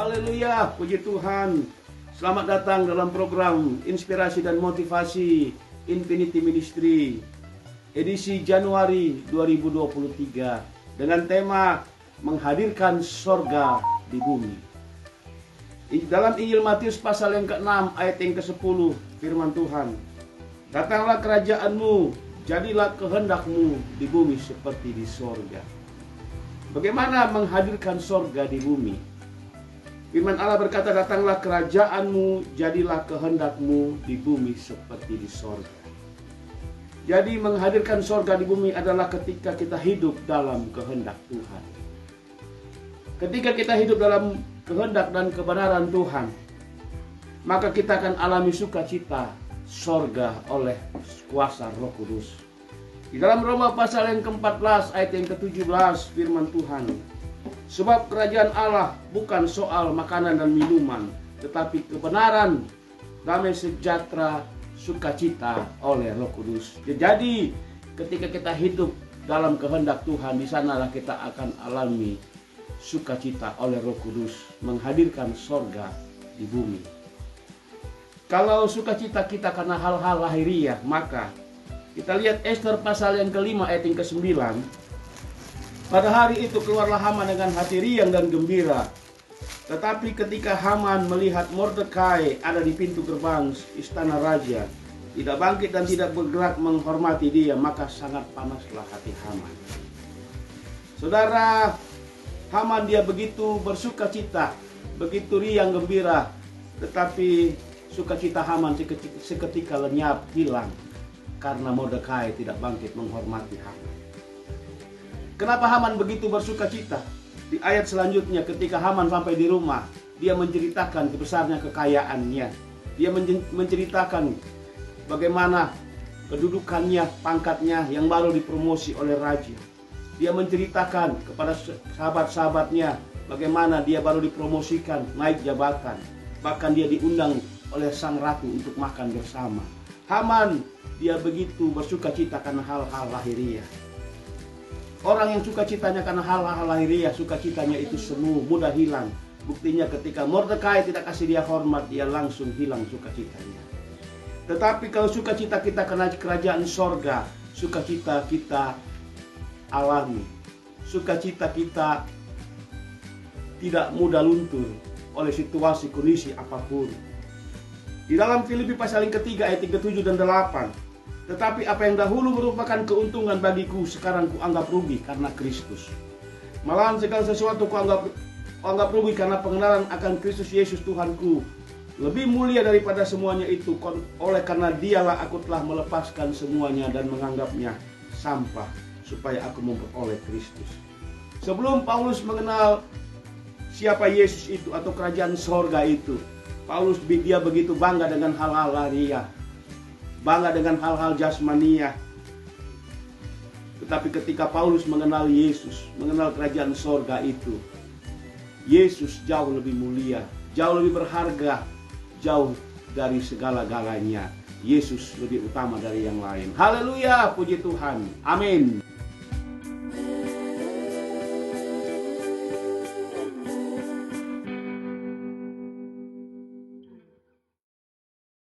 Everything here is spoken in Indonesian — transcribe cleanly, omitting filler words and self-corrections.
Haleluya, puji Tuhan. Selamat datang dalam program Inspirasi dan Motivasi Infinity Ministry edisi Januari 2023 dengan tema menghadirkan sorga di bumi. Dalam Injil Matius pasal yang ke-6 ayat yang ke-10 firman Tuhan, datanglah kerajaanmu, jadilah kehendakmu di bumi seperti di sorga. Bagaimana menghadirkan sorga di bumi? Firman Allah berkata, datanglah kerajaanmu, jadilah kehendakmu di bumi seperti di sorga. Jadi menghadirkan sorga di bumi adalah ketika kita hidup dalam kehendak Tuhan. Ketika kita hidup dalam kehendak dan kebenaran Tuhan, maka kita akan alami sukacita sorga oleh kuasa Roh Kudus. Di dalam Roma pasal yang ke-14 ayat yang ke-17 firman Tuhan, sebab kerajaan Allah bukan soal makanan dan minuman, tetapi kebenaran, damai sejahtera, sukacita oleh Roh Kudus. Jadi ketika kita hidup dalam kehendak Tuhan, di sanalah kita akan alami sukacita oleh Roh Kudus, menghadirkan sorga di bumi. Kalau sukacita kita karena hal-hal lahiriah, maka kita lihat Ester pasal yang ke-5 ayat yang ke-9. Pada hari itu keluarlah Haman dengan hati riang dan gembira. Tetapi ketika Haman melihat Mordekai ada di pintu gerbang istana raja, tidak bangkit dan tidak bergerak menghormati dia, maka sangat panaslah hati Haman. Saudara, Haman dia begitu bersukacita, begitu riang gembira, tetapi sukacita Haman seketika lenyap, hilang, karena Mordekai tidak bangkit menghormati Haman. Kenapa Haman begitu bersukacita? Di ayat selanjutnya ketika Haman sampai di rumah, dia menceritakan besarnya kekayaannya. Dia menceritakan bagaimana kedudukannya, pangkatnya yang baru dipromosi oleh raja. Dia menceritakan kepada sahabat-sahabatnya bagaimana dia baru dipromosikan, naik jabatan. Bahkan dia diundang oleh sang ratu untuk makan bersama. Haman dia begitu bersukacita karena hal-hal lahiriah. Orang yang sukacitanya karena hal-hal lahiriah, sukacitanya itu semu, mudah hilang. Buktinya ketika Mordekai tidak kasih dia hormat, dia langsung hilang sukacitanya. Tetapi kalau sukacita kita karena kerajaan sorga, sukacita kita alami. Sukacita kita tidak mudah luntur oleh situasi kondisi apapun. Di dalam Filipi pasal yang ke-3 ayat 7 dan 8. Tetapi apa yang dahulu merupakan keuntungan bagiku, sekarang kuanggap rugi karena Kristus. Malahan segala sesuatu kuanggap rugi karena pengenalan akan Kristus Yesus Tuhanku. Lebih mulia daripada semuanya itu, oleh karena dialah aku telah melepaskan semuanya dan menganggapnya sampah, supaya aku memperoleh Kristus. Sebelum Paulus mengenal siapa Yesus itu atau kerajaan sorga itu, Paulus dia begitu bangga dengan hal-hal lahiriah, bangga dengan hal-hal jasmaniah. Tetapi ketika Paulus mengenal Yesus, mengenal kerajaan sorga itu, Yesus jauh lebih mulia, jauh lebih berharga, jauh dari segala-galanya. Yesus lebih utama dari yang lain. Haleluya, puji Tuhan. Amin.